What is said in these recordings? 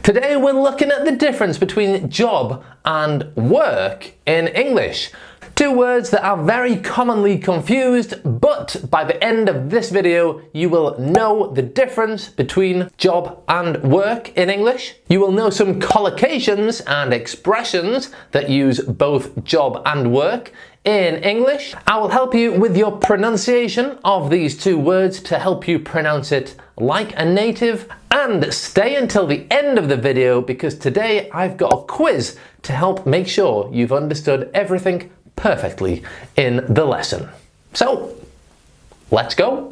Today we're looking at the difference between job and work in English. Two words that are very commonly confused, but by the end of this video you will know the difference between job and work in English. You will know some collocations and expressions that use both job and work in English. I will help you with your pronunciation of these two words to help you pronounce it like a native, and stay until the end of the video because today I've got a quiz to help make sure you've understood everything perfectly in the lesson. So, let's go!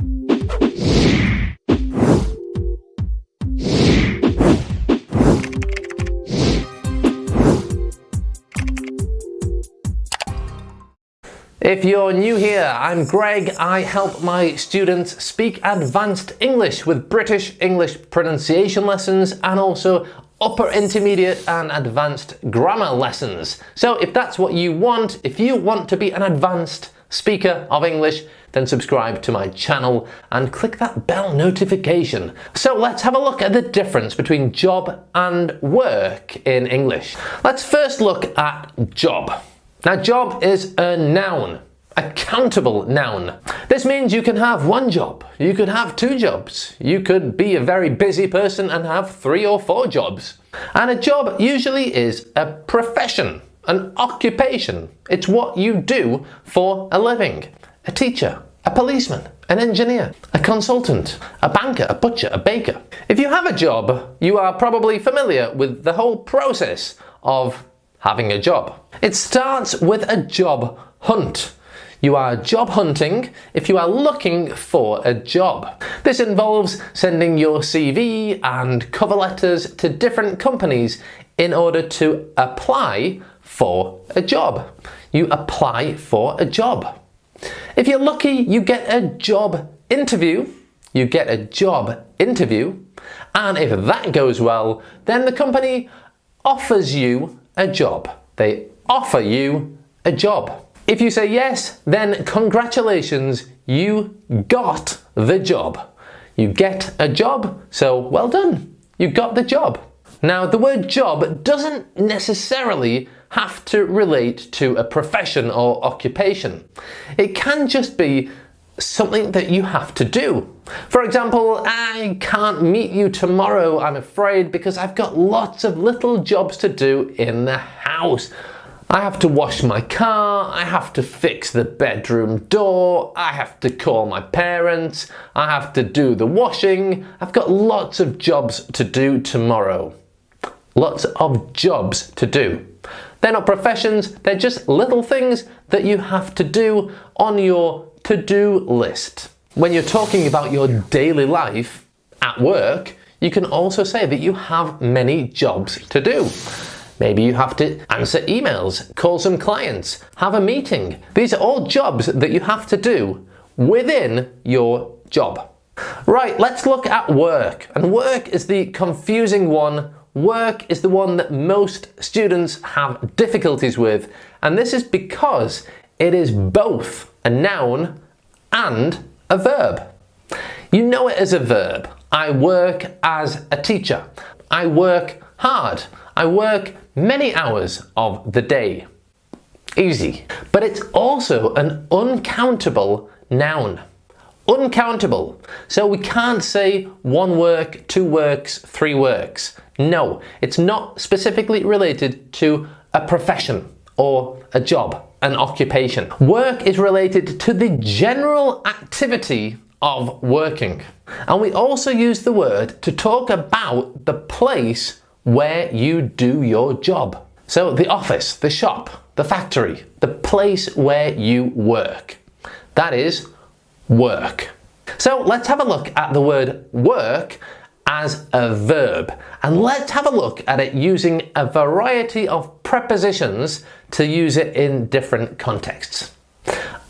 If you're new here, I'm Greg. I help my students speak advanced English with British English pronunciation lessons and also upper intermediate and advanced grammar lessons. So if that's what you want, if you want to be an advanced speaker of English, then subscribe to my channel and click that bell notification. So let's have a look at the difference between job and work in English. Let's first look at job. Now, job is a noun, a countable noun. This means you can have one job, you could have two jobs, you could be a very busy person and have 3 or 4 jobs. And a job usually is a profession, an occupation. It's what you do for a living. A teacher, a policeman, an engineer, a consultant, a banker, a butcher, a baker. If you have a job, you are probably familiar with the whole process of having a job. It starts with a job hunt. You are job hunting if you are looking for a job. This involves sending your CV and cover letters to different companies in order to apply for a job. You apply for a job. If you're lucky, you get a job interview. You get a job interview. And if that goes well, then the company offers you a job. They offer you a job. If you say yes, then congratulations, you got the job. You get a job, so well done, you got the job. Now, the word job doesn't necessarily have to relate to a profession or occupation. It can just be something that you have to do. For example, I can't meet you tomorrow, I'm afraid, because I've got lots of little jobs to do in the house. I have to wash my car, I have to fix the bedroom door, I have to call my parents, I have to do the washing. I've got lots of jobs to do tomorrow. Lots of jobs to do. They're not professions, they're just little things that you have to do on your to-do list. When you're talking about your daily life at work, you can also say that you have many jobs to do. Maybe you have to answer emails, call some clients, have a meeting. These are all jobs that you have to do within your job. Right, let's look at work. And work is the confusing one. Work is the one that most students have difficulties with. And this is because it is both a noun and a verb. You know it as a verb. I work as a teacher. I work hard. I work many hours of the day. Easy. But it's also an uncountable noun. Uncountable. So we can't say 1 work, 2 works, 3 works. No, it's not specifically related to a profession or a job, an occupation. Work is related to the general activity of working. And we also use the word to talk about the place where you do your job. So the office, the shop, the factory, the place where you work. That is work. So let's have a look at the word work as a verb. And let's have a look at it using a variety of prepositions to use it in different contexts.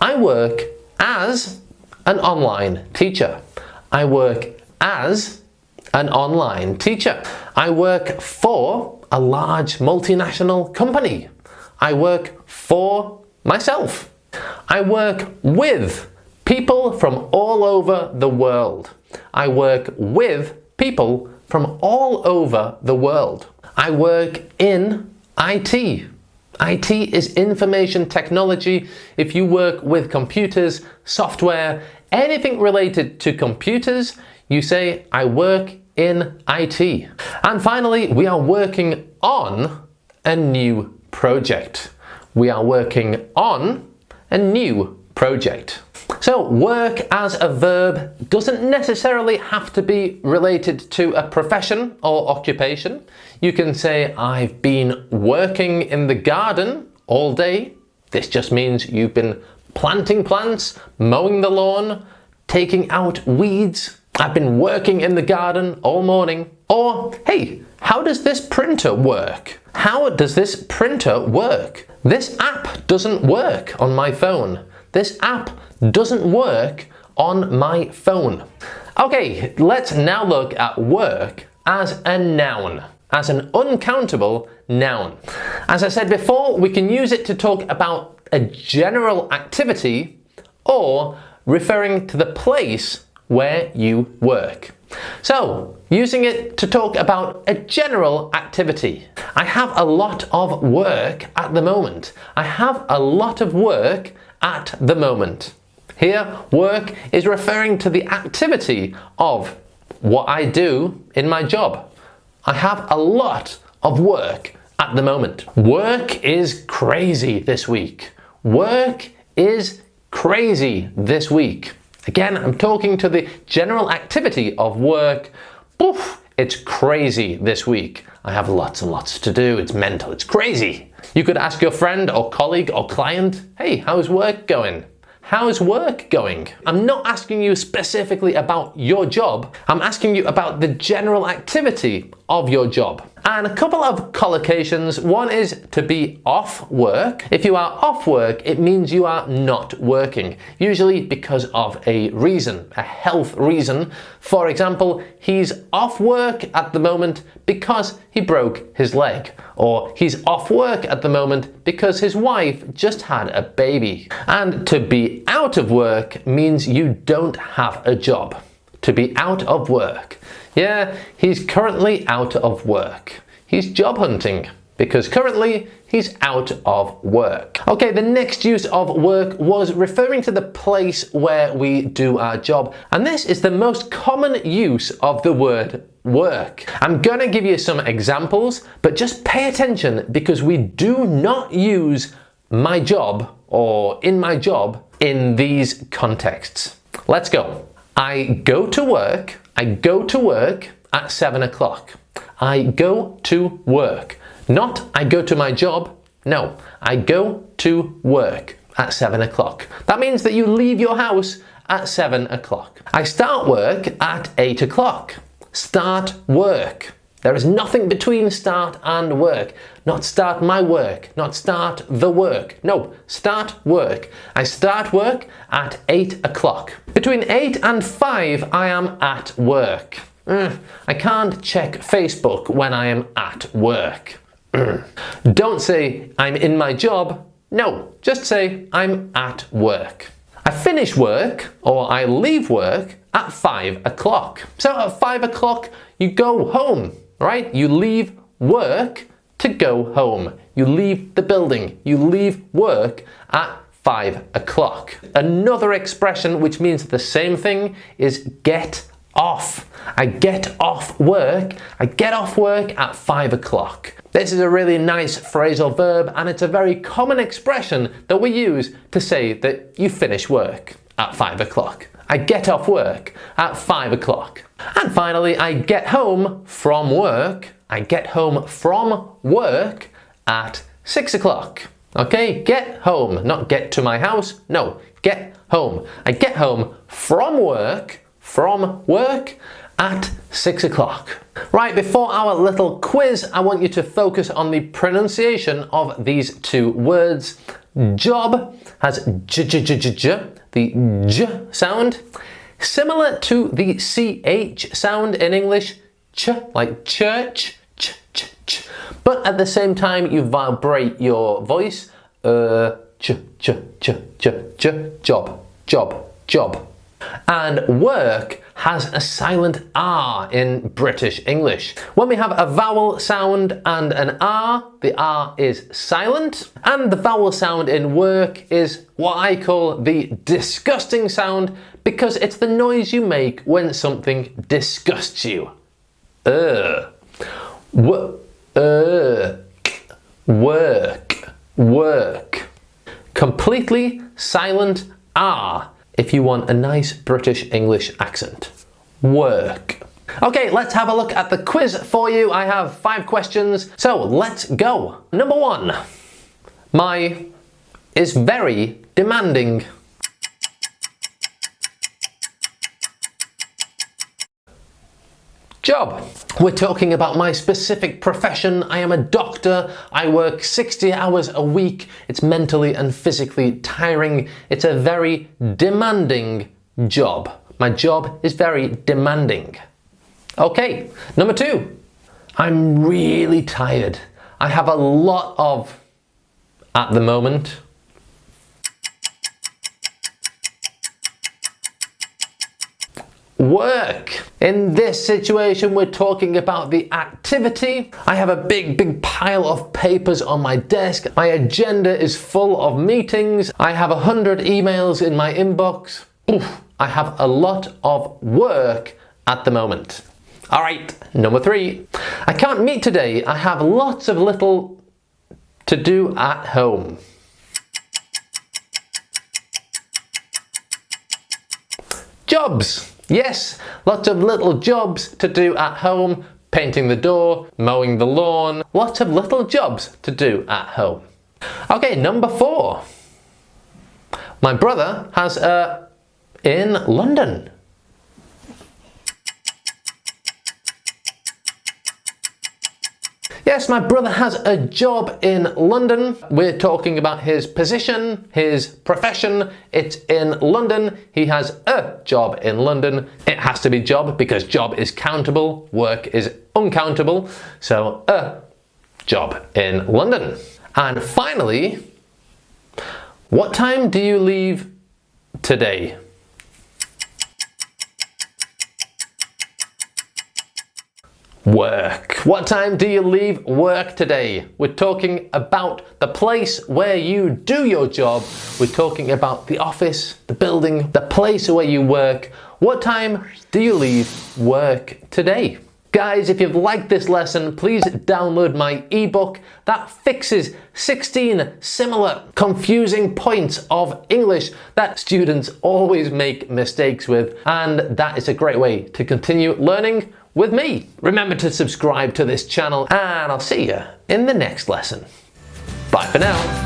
I work as an online teacher. I work as an online teacher. I work for a large multinational company. I work for myself. I work with people from all over the world. I work with people from all over the world. I work in IT. IT is information technology. If you work with computers, software, anything related to computers, you say, I work in IT. And finally, we are working on a new project. We are working on a new project. So work as a verb doesn't necessarily have to be related to a profession or occupation. You can say, I've been working in the garden all day. This just means you've been planting plants, mowing the lawn, taking out weeds. I've been working in the garden all morning. Or, hey, how does this printer work? How does this printer work? This app doesn't work on my phone. This app doesn't work on my phone. Okay, let's now look at work as a noun, as an uncountable noun. As I said before, we can use it to talk about a general activity or referring to the place where you work. So, using it to talk about a general activity. I have a lot of work at the moment. I have a lot of work at the moment. Here, work is referring to the activity of what I do in my job. I have a lot of work at the moment. Work is crazy this week. Work is crazy this week. Again, I'm talking to the general activity of work. Poof, it's crazy this week. I have lots and lots to do. It's mental. It's crazy. You could ask your friend or colleague or client, hey, how's work going? How's work going? I'm not asking you specifically about your job. I'm asking you about the general activity of your job. And a couple of collocations. One is to be off work. If you are off work, it means you are not working, usually because of a reason, a health reason. For example, he's off work at the moment because he broke his leg. Or he's off work at the moment because his wife just had a baby. And to be out of work means you don't have a job. To be out of work. Yeah, he's currently out of work. He's job hunting because currently he's out of work. Okay, the next use of work was referring to the place where we do our job. And this is the most common use of the word work. I'm gonna give you some examples, but just pay attention because we do not use my job or in my job in these contexts. Let's go. I go to work at 7 o'clock. I go to work. Not I go to my job. No, I go to work at 7 o'clock. That means that you leave your house at 7 o'clock. I start work at 8 o'clock. Start work. There is nothing between start and work. Not start my work, not start the work. No, start work. I start work at 8 o'clock. Between 8 and 5, I am at work. I can't check Facebook when I am at work. Don't say I'm in my job. No, just say I'm at work. I finish work or I leave work at 5 o'clock. So at 5 o'clock, you go home, right? You leave work to go home. You leave the building. You leave work at 5 o'clock. Another expression which means the same thing is get off. I get off work. I get off work at 5 o'clock. This is a really nice phrasal verb and it's a very common expression that we use to say that you finish work at 5 o'clock. I get off work at 5 o'clock. And finally, I get home from work. I get home from work at 6 o'clock. Okay, get home, not get to my house. No, get home. I get home from work at 6 o'clock. Right, before our little quiz, I want you to focus on the pronunciation of these two words. Job has j, the j sound, similar to the ch sound in English, ch, like church, ch, ch, ch. But at the same time, you vibrate your voice, ch, job. And work has a silent R in British English. When we have a vowel sound and an R, the R is silent, and the vowel sound in work is what I call the disgusting sound because it's the noise you make when something disgusts you. Work, work. Completely silent R if you want a nice British English accent. Work. Okay, let's have a look at the quiz for you. I have 5 questions, so let's go. Number 1. My is very demanding. Job. We're talking about my specific profession. I am a doctor. I work 60 hours a week. It's mentally and physically tiring. It's a very demanding job. My job is very demanding. Okay, number 2. I'm really tired. I have a lot of, at the moment. Work. In this situation, we're talking about the activity. I have a big pile of papers on my desk. My agenda is full of meetings. I have 100 emails in my inbox. Oof, I have a lot of work at the moment. All right, number 3. I can't meet today. I have lots of little to do at home. Jobs. Yes, lots of little jobs to do at home. Painting the door, mowing the lawn. Lots of little jobs to do at home. Okay, number 4. My brother has a in London. Yes, my brother has a job in London. We're talking about his position, his profession. It's in London. He has a job in London. It has to be job because job is countable, work is uncountable. So a job in London. And finally, what time do you leave today? Work. What time do you leave work today? We're talking about the place where you do your job. We're talking about the office, the building, the place where you work. What time do you leave work today? Guys, if you've liked this lesson, please download my ebook that fixes 16 similar confusing points of English that students always make mistakes with, and that is a great way to continue learning with me. Remember to subscribe to this channel, and I'll see you in the next lesson. Bye for now.